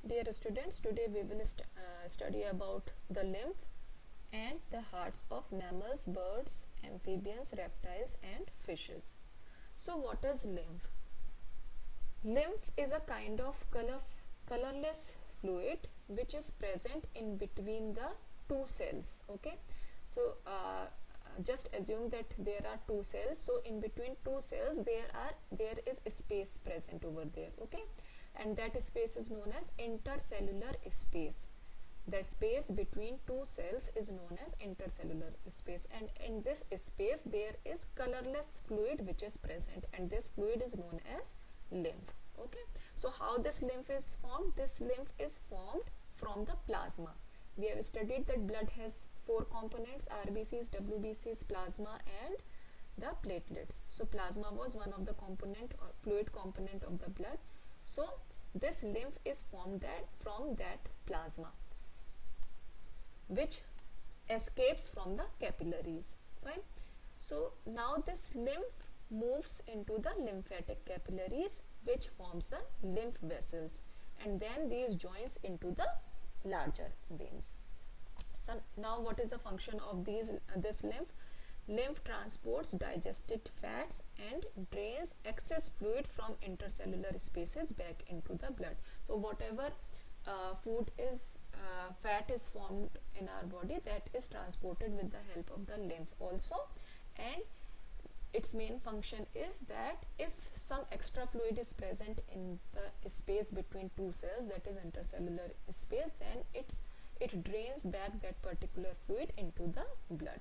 Dear students, today we will study about the lymph and the hearts of mammals, birds, amphibians, reptiles and fishes. So what is lymph? Lymph is a kind of colorless fluid which is present in between the two cells. Okay, so just assume that there are two cells, so in between two cells there is a space present over there. Okay, and that space is known as intercellular space. The space between two cells is known as intercellular space, and in this space there is colorless fluid which is present, and this fluid is known as lymph. Okay, so how this lymph is formed? This lymph is formed from the plasma. We have studied that blood has four components: RBCs, WBCs, plasma and the platelets. So plasma was one of the component or fluid component of the blood. So this lymph is formed from that plasma which escapes from the capillaries. Fine. So now this lymph moves into the lymphatic capillaries which forms the lymph vessels, and then these joins into the larger veins. So now what is the function of this lymph? Lymph transports digested fats and drains excess fluid from intercellular spaces back into the blood. So whatever fat is formed in our body, that is transported with the help of the lymph also, and its main function is that if some extra fluid is present in the space between two cells, that is intercellular space, then it drains back that particular fluid into the blood.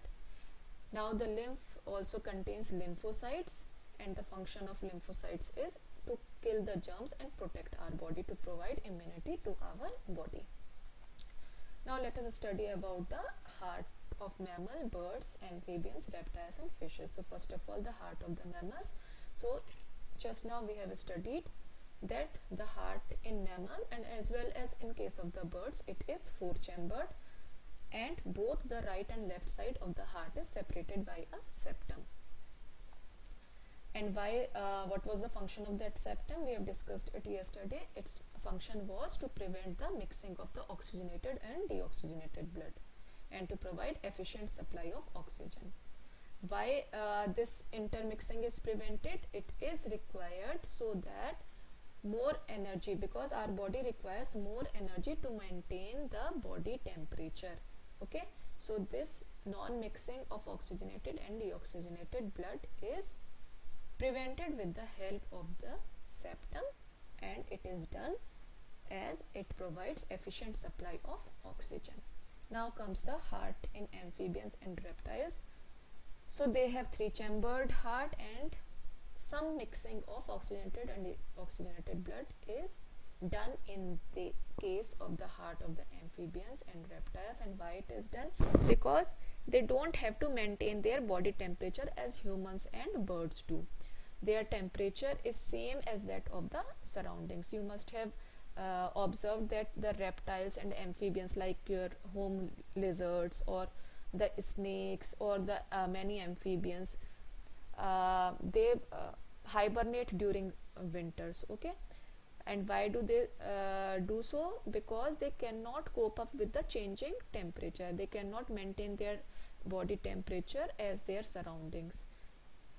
Now the lymph also contains lymphocytes, and the function of lymphocytes is to kill the germs and protect our body, to provide immunity to our body. Now let us study about the heart of mammal, birds, amphibians, reptiles and fishes. So first of all, the heart of the mammals. So just now we have studied that the heart in mammals and as well as in case of the birds, it is four-chambered, and both the right and left side of the heart is separated by a septum. And what was the function of that septum? We have discussed it yesterday. Its function was to prevent the mixing of the oxygenated and deoxygenated blood and to provide efficient supply of oxygen. Why this intermixing is prevented? It is required so that more energy, because our body requires more energy to maintain the body temperature. Okay, so this non-mixing of oxygenated and deoxygenated blood is prevented with the help of the septum, and it is done as it provides efficient supply of oxygen. Now comes the heart in amphibians and reptiles. So they have three-chambered heart, and some mixing of oxygenated and deoxygenated blood is done in the case of the heart of the amphibians and reptiles. And why it is done? Because they don't have to maintain their body temperature as humans and birds do. Their temperature is same as that of the surroundings. You must have observed that the reptiles and amphibians, like your home lizards or the snakes or the many amphibians, they hibernate during winters. Okay, and why do they do so? Because they cannot cope up with the changing temperature. They cannot maintain their body temperature as their surroundings,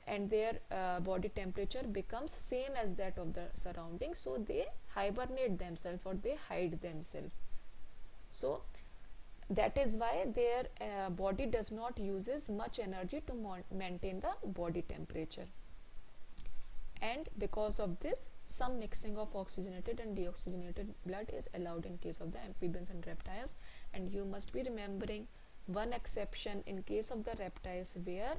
and their body temperature becomes same as that of the surroundings, so they hibernate themselves or they hide themselves. So that is why their body does not uses much energy to maintain the body temperature, and because of this, some mixing of oxygenated and deoxygenated blood is allowed in case of the amphibians and reptiles. And you must be remembering one exception in case of the reptiles, where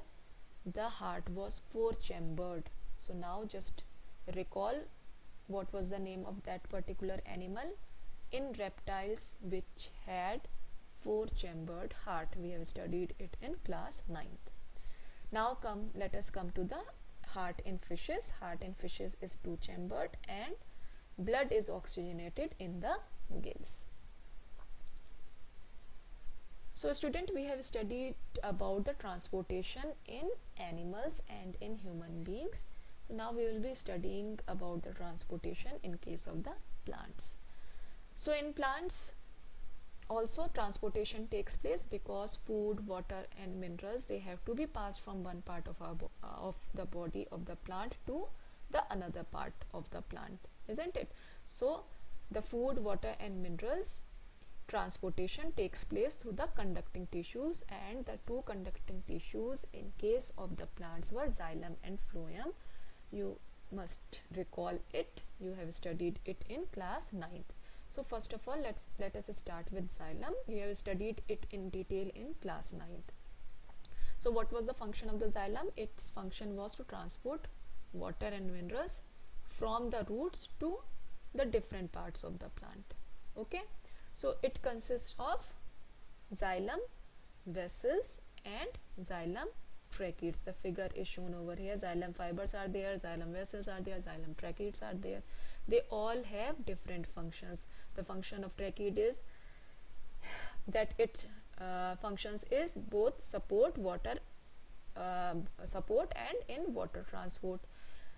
the heart was four-chambered. So now just recall what was the name of that particular animal in reptiles which had four-chambered heart. We have studied it in class 9th. Now let us come to the heart in fishes. Heart in fishes is two-chambered, and blood is oxygenated in the gills. So student, we have studied about the transportation in animals and in human beings. So now we will be studying about the transportation in case of the plants. So in plants also transportation takes place, because food, water and minerals, they have to be passed from one part of of the body of the plant to the another part of the plant, isn't it? So the food, water and minerals transportation takes place through the conducting tissues, and the two conducting tissues in case of the plants were xylem and phloem. You must recall it, you have studied it in class 9th. So first of all, let us start with xylem. You have studied it in detail in class 9th. So what was the function of the xylem? Its function was to transport water and minerals from the roots to the different parts of the plant. Okay, so it consists of xylem vessels and xylem tracheids. The figure is shown over here. Xylem fibers are there, xylem vessels are there, xylem tracheids are there. They all have different functions. The function of tracheid is that it functions is both support water support and in water transport,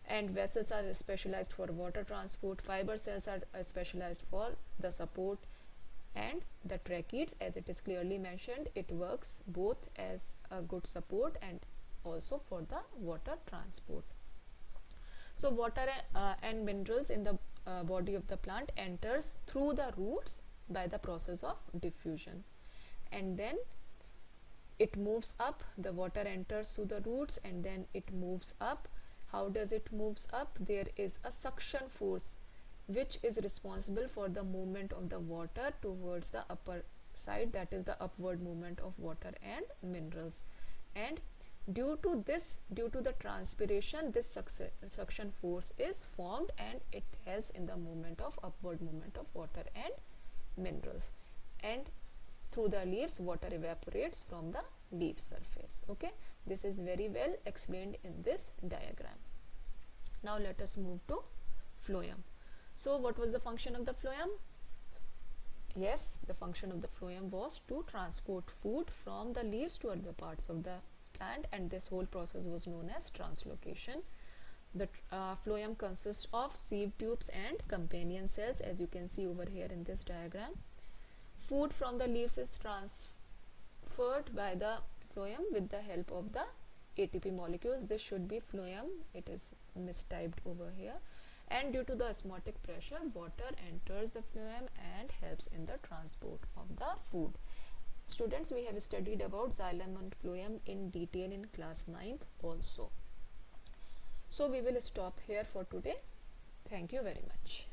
and vessels are specialized for water transport, fiber cells are specialized for the support, and the tracheids, as it is clearly mentioned, it works both as a good support and also for the water transport. So water and minerals in the body of the plant enters through the roots by the process of diffusion, and then it moves up. The water enters through the roots and then it moves up. How does it moves up? There is a suction force which is responsible for the movement of the water towards the upper side, that is the upward movement of water and minerals. And due to the transpiration, this suction force is formed and it helps in the movement of upward movement of water and minerals. And through the leaves, water evaporates from the leaf surface. Okay, this is very well explained in this diagram. Now let us move to phloem. So what was the function of the phloem? Yes, the function of the phloem was to transport food from the leaves to other parts of the plant, and this whole process was known as translocation. The phloem consists of sieve tubes and companion cells, as you can see over here in this diagram. Food from the leaves is transferred by the phloem with the help of the ATP molecules. This should be phloem, it is mistyped over here. And due to the osmotic pressure, water enters the phloem and helps in the transport of the food. Students, we have studied about xylem and phloem in detail in class 9th also. So we will stop here for today. Thank you very much.